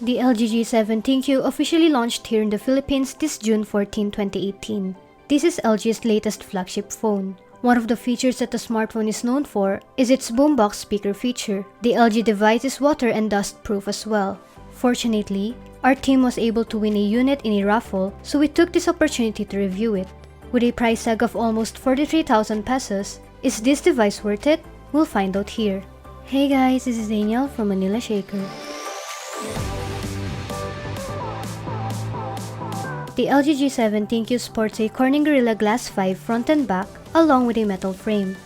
The LG G7 ThinQ officially launched here in the Philippines this June 14, 2018. This is LG's latest flagship phone. One of the features that the smartphone is known for is its Boombox Speaker feature. The LG device is water and dust proof as well. Fortunately, our team was able to win a unit in a raffle, so we took this opportunity to review it. With a price tag of almost 43,000 pesos, is this device worth it? We'll find out here. Hey guys, this is Daniel from Manila Shaker. The LG G7 ThinQ sports a Corning Gorilla Glass 5 front and back along with a metal frame.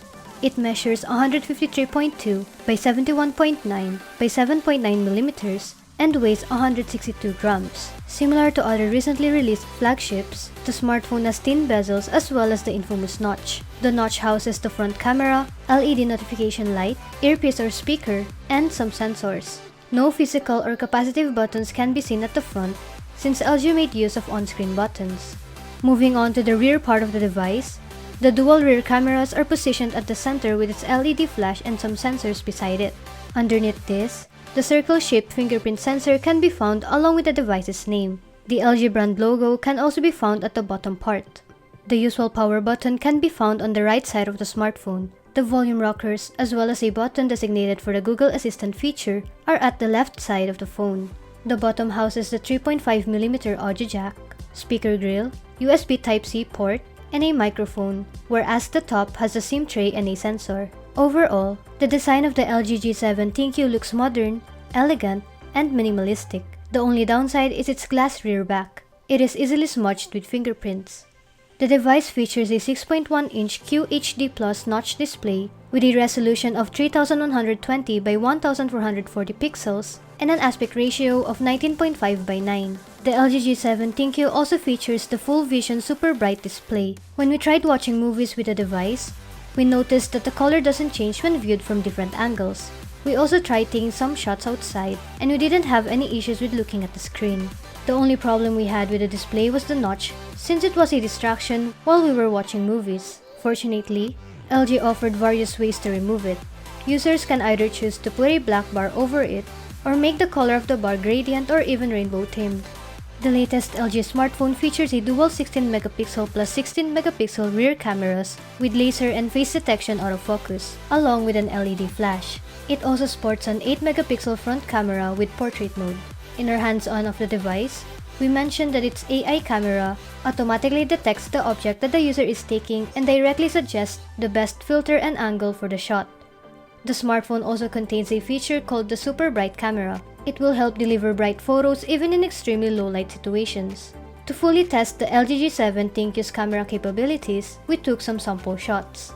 It measures 153.2 by 71.9 by 7.9mm and weighs 162 grams. Similar to other recently released flagships, the smartphone has thin bezels as well as the infamous notch. The notch houses the front camera, LED notification light, earpiece or speaker, and some sensors. No physical or capacitive buttons can be seen at the front since LG made use of on-screen buttons. Moving on to the rear part of the device, the dual rear cameras are positioned at the center with its LED flash and some sensors beside it. Underneath this, the circle-shaped fingerprint sensor can be found along with the device's name. The LG brand logo can also be found at the bottom part. The usual power button can be found on the right side of the smartphone. The volume rockers, as well as a button designated for the Google Assistant feature, are at the left side of the phone. The bottom houses the 3.5mm audio jack, speaker grill, USB Type-C port, and a microphone, whereas the top has a SIM tray and a sensor. Overall, the design of the LG G7 ThinQ looks modern, elegant, and minimalistic. The only downside is its glass rear back. It is easily smudged with fingerprints. The device features a 6.1-inch QHD Plus notch display with a resolution of 3120 by 1440 pixels and an aspect ratio of 19.5 by 9. The LG G7 ThinQ also features the full vision super bright display. When we tried watching movies with the device, we noticed that the color doesn't change when viewed from different angles. We also tried taking some shots outside, and we didn't have any issues with looking at the screen. The only problem we had with the display was the notch, since it was a distraction while we were watching movies. Fortunately, LG offered various ways to remove it. Users can either choose to put a black bar over it, or make the color of the bar gradient or even rainbow themed. The latest LG smartphone features a dual 16MP plus 16MP rear cameras with laser and face detection autofocus, along with an LED flash. It also sports an 8MP front camera with portrait mode. In our hands-on of the device, we mentioned that its AI camera automatically detects the object that the user is taking and directly suggests the best filter and angle for the shot. The smartphone also contains a feature called the Super Bright Camera. It will help deliver bright photos even in extremely low light situations. To fully test the LG G7 ThinQ's camera capabilities, we took some sample shots.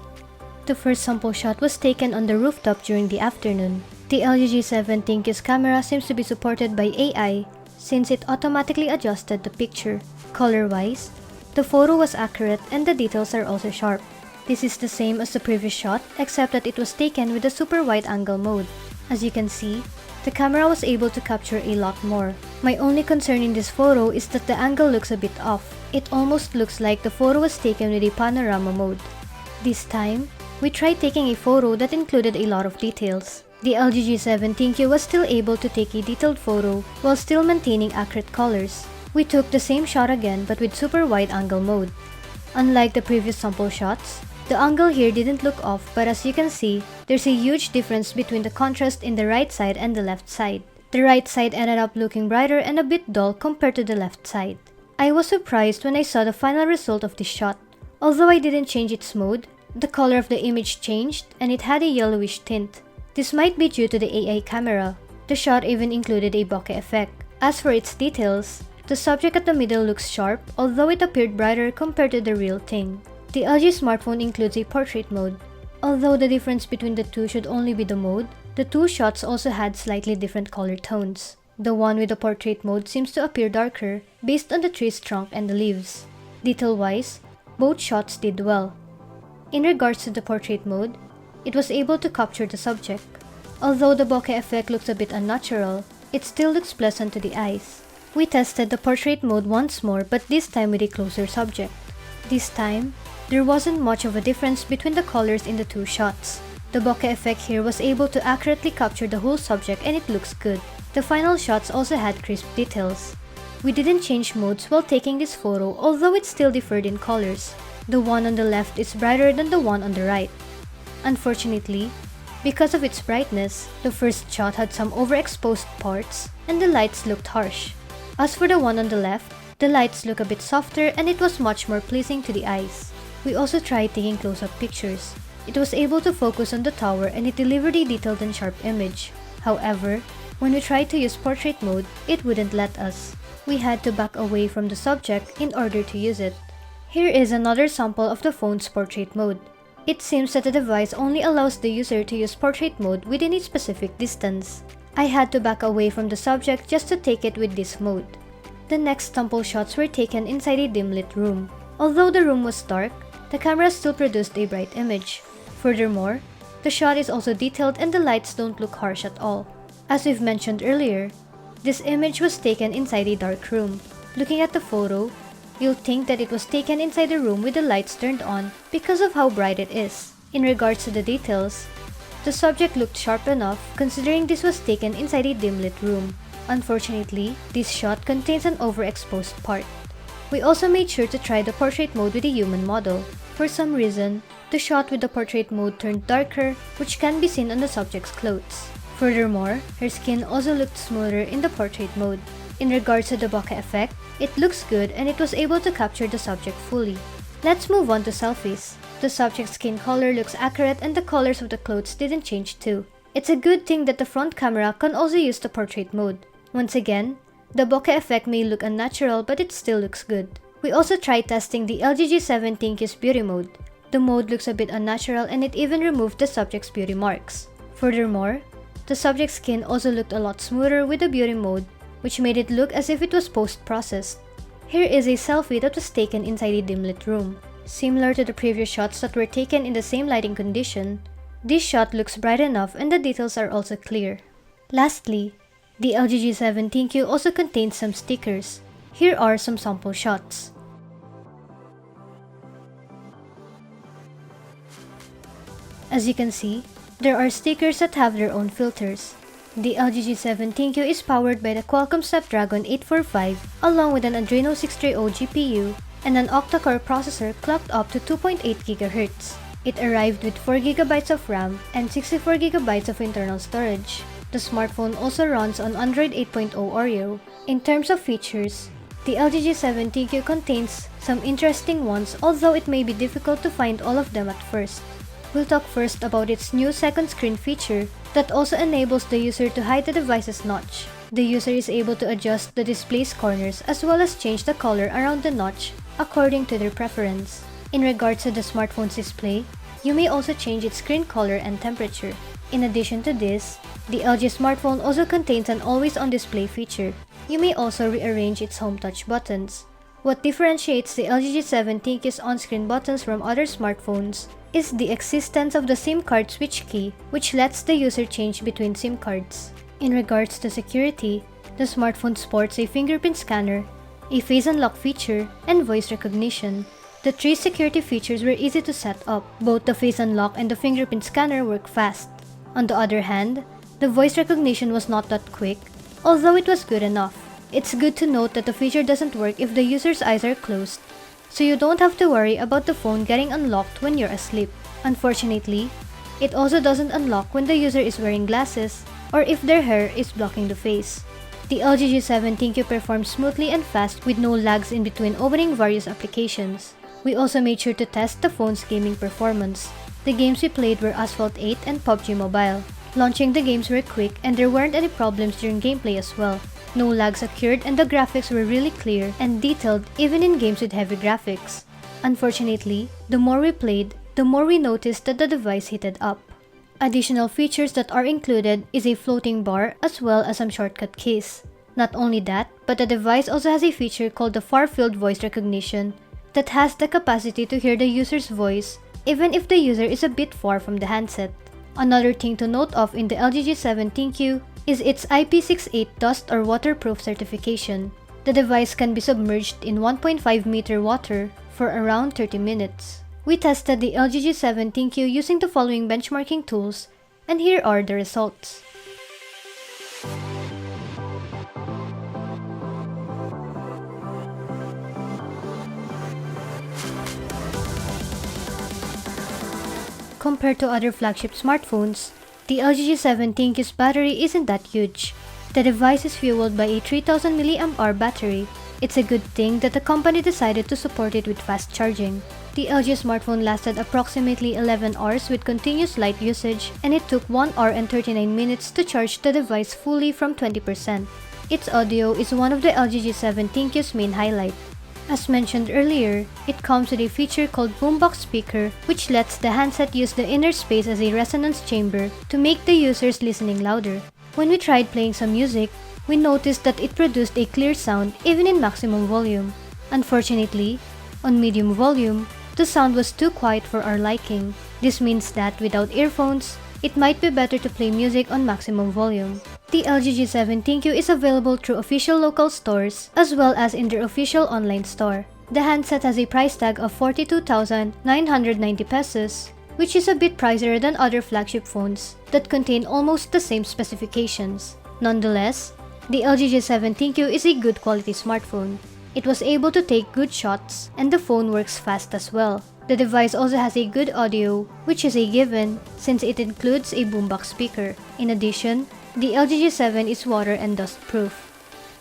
The first sample shot was taken on the rooftop during the afternoon. The LG G7 ThinQ's camera seems to be supported by AI since it automatically adjusted the picture. Color-wise, the photo was accurate and the details are also sharp. This is the same as the previous shot except that it was taken with the super wide angle mode. As you can see, the camera was able to capture a lot more. My only concern in this photo is that the angle looks a bit off. It almost looks like the photo was taken with a panorama mode. This time, we tried taking a photo that included a lot of details. The LG G7 ThinQ was still able to take a detailed photo while still maintaining accurate colors. We took the same shot again but with super wide angle mode. Unlike the previous sample shots, the angle here didn't look off, but as you can see, there's a huge difference between the contrast in the right side and the left side. The right side ended up looking brighter and a bit dull compared to the left side. I was surprised when I saw the final result of this shot. Although I didn't change its mode, the color of the image changed and it had a yellowish tint. This might be due to the AI camera. The shot even included a bokeh effect. As for its details, the subject at the middle looks sharp, although it appeared brighter compared to the real thing. The LG smartphone includes a portrait mode. Although the difference between the two should only be the mode, the two shots also had slightly different color tones. The one with the portrait mode seems to appear darker based on the tree's trunk and the leaves. Detail-wise, both shots did well. In regards to the portrait mode, it was able to capture the subject. Although the bokeh effect looks a bit unnatural, it still looks pleasant to the eyes. We tested the portrait mode once more, but this time with a closer subject. This time, there wasn't much of a difference between the colors in the two shots. The bokeh effect here was able to accurately capture the whole subject and it looks good. The final shots also had crisp details. We didn't change modes while taking this photo, although it still differed in colors. The one on the left is brighter than the one on the right. Unfortunately, because of its brightness, the first shot had some overexposed parts and the lights looked harsh. As for the one on the left, the lights look a bit softer and it was much more pleasing to the eyes. We also tried taking close-up pictures. It was able to focus on the tower and it delivered a detailed and sharp image. However, when we tried to use portrait mode, it wouldn't let us. We had to back away from the subject in order to use it. Here is another sample of the phone's portrait mode. It seems that the device only allows the user to use portrait mode within a specific distance. I had to back away from the subject just to take it with this mode. The next sample shots were taken inside a dim-lit room. Although the room was dark, the camera still produced a bright image. Furthermore, the shot is also detailed and the lights don't look harsh at all. As we've mentioned earlier, this image was taken inside a dark room. Looking at the photo, you'll think that it was taken inside a room with the lights turned on because of how bright it is. In regards to the details, the subject looked sharp enough considering this was taken inside a dim-lit room. Unfortunately, this shot contains an overexposed part. We also made sure to try the portrait mode with a human model. For some reason, the shot with the portrait mode turned darker, which can be seen on the subject's clothes. Furthermore, her skin also looked smoother in the portrait mode. In regards to the bokeh effect, it looks good and it was able to capture the subject fully. Let's move on to selfies. The subject's skin color looks accurate and the colors of the clothes didn't change too. It's a good thing that the front camera can also use the portrait mode. Once again, the bokeh effect may look unnatural but it still looks good. We also tried testing the LG G7 ThinQ's beauty mode. The mode looks a bit unnatural and it even removed the subject's beauty marks. Furthermore, the subject's skin also looked a lot smoother with the beauty mode, which made it look as if it was post-processed. Here is a selfie that was taken inside a dim-lit room. Similar to the previous shots that were taken in the same lighting condition, this shot looks bright enough and the details are also clear. Lastly, the LG G7 ThinQ also contains some stickers. Here are some sample shots. As you can see, there are stickers that have their own filters. The LG G7 ThinQ is powered by the Qualcomm Snapdragon 845 along with an Adreno 630 GPU and an octa-core processor clocked up to 2.8 GHz. It arrived with 4GB of RAM and 64GB of internal storage. The smartphone also runs on Android 8.0 Oreo. In terms of features, the LG G7 ThinQ contains some interesting ones, although it may be difficult to find all of them at first. We'll talk first about its new second screen feature that also enables the user to hide the device's notch. The user is able to adjust the display's corners as well as change the color around the notch according to their preference. In regards to the smartphone's display, you may also change its screen color and temperature. In addition to this, the LG smartphone also contains an always-on display feature. You may also rearrange its home touch buttons. What differentiates the LG G7 ThinQ's on-screen buttons from other smartphones is the existence of the SIM card switch key, which lets the user change between SIM cards. In regards to security, the smartphone sports a fingerprint scanner, a face unlock feature, and voice recognition. The three security features were easy to set up. Both the face unlock and the fingerprint scanner work fast. On the other hand, the voice recognition was not that quick, although it was good enough. It's good to note that the feature doesn't work if the user's eyes are closed, so you don't have to worry about the phone getting unlocked when you're asleep. Unfortunately, it also doesn't unlock when the user is wearing glasses or if their hair is blocking the face. The LG G7 ThinQ performs smoothly and fast with no lags in between opening various applications. We also made sure to test the phone's gaming performance. The games we played were Asphalt 8 and PUBG Mobile. Launching the games were quick and there weren't any problems during gameplay as well. No lags occurred and the graphics were really clear and detailed even in games with heavy graphics. Unfortunately, the more we played, the more we noticed that the device heated up. Additional features that are included is a floating bar as well as some shortcut keys. Not only that, but the device also has a feature called the far-field voice recognition that has the capacity to hear the user's voice even if the user is a bit far from the handset. Another thing to note of in the LG G7 ThinQ is its IP68 dust or waterproof certification. The device can be submerged in 1.5 meter water for around 30 minutes. We tested the LG G7 ThinQ using the following benchmarking tools, and here are the results. compared to other flagship smartphones, the LG G7 ThinQ's battery isn't that huge. The device is fueled by a 3000 mAh battery. It's a good thing that the company decided to support it with fast charging. The LG smartphone lasted approximately 11 hours with continuous light usage, and it took 1 hour and 39 minutes to charge the device fully from 20%. Its audio is one of the LG G7 ThinQ's main highlight. As mentioned earlier, it comes with a feature called Boombox Speaker, which lets the handset use the inner space as a resonance chamber to make the user's listening louder. When we tried playing some music, we noticed that it produced a clear sound even in maximum volume. Unfortunately, on medium volume, the sound was too quiet for our liking. This means that without earphones, it might be better to play music on maximum volume. The LG G7 ThinQ is available through official local stores as well as in their official online store. The handset has a price tag of 42,990 pesos, which is a bit pricier than other flagship phones that contain almost the same specifications. Nonetheless, the LG G7 ThinQ is a good quality smartphone. It was able to take good shots, and the phone works fast as well. The device also has a good audio, which is a given since it includes a boombox speaker. In addition, the LG G7 is water and dust proof.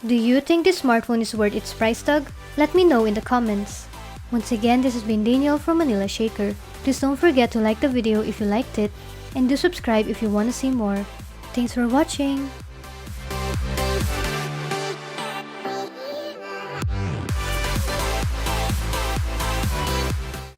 Do you think this smartphone is worth its price tag? Let me know in the comments. Once again, this has been Daniel from Manila Shaker. Please don't forget to like the video if you liked it, and do subscribe if you want to see more. Thanks for watching!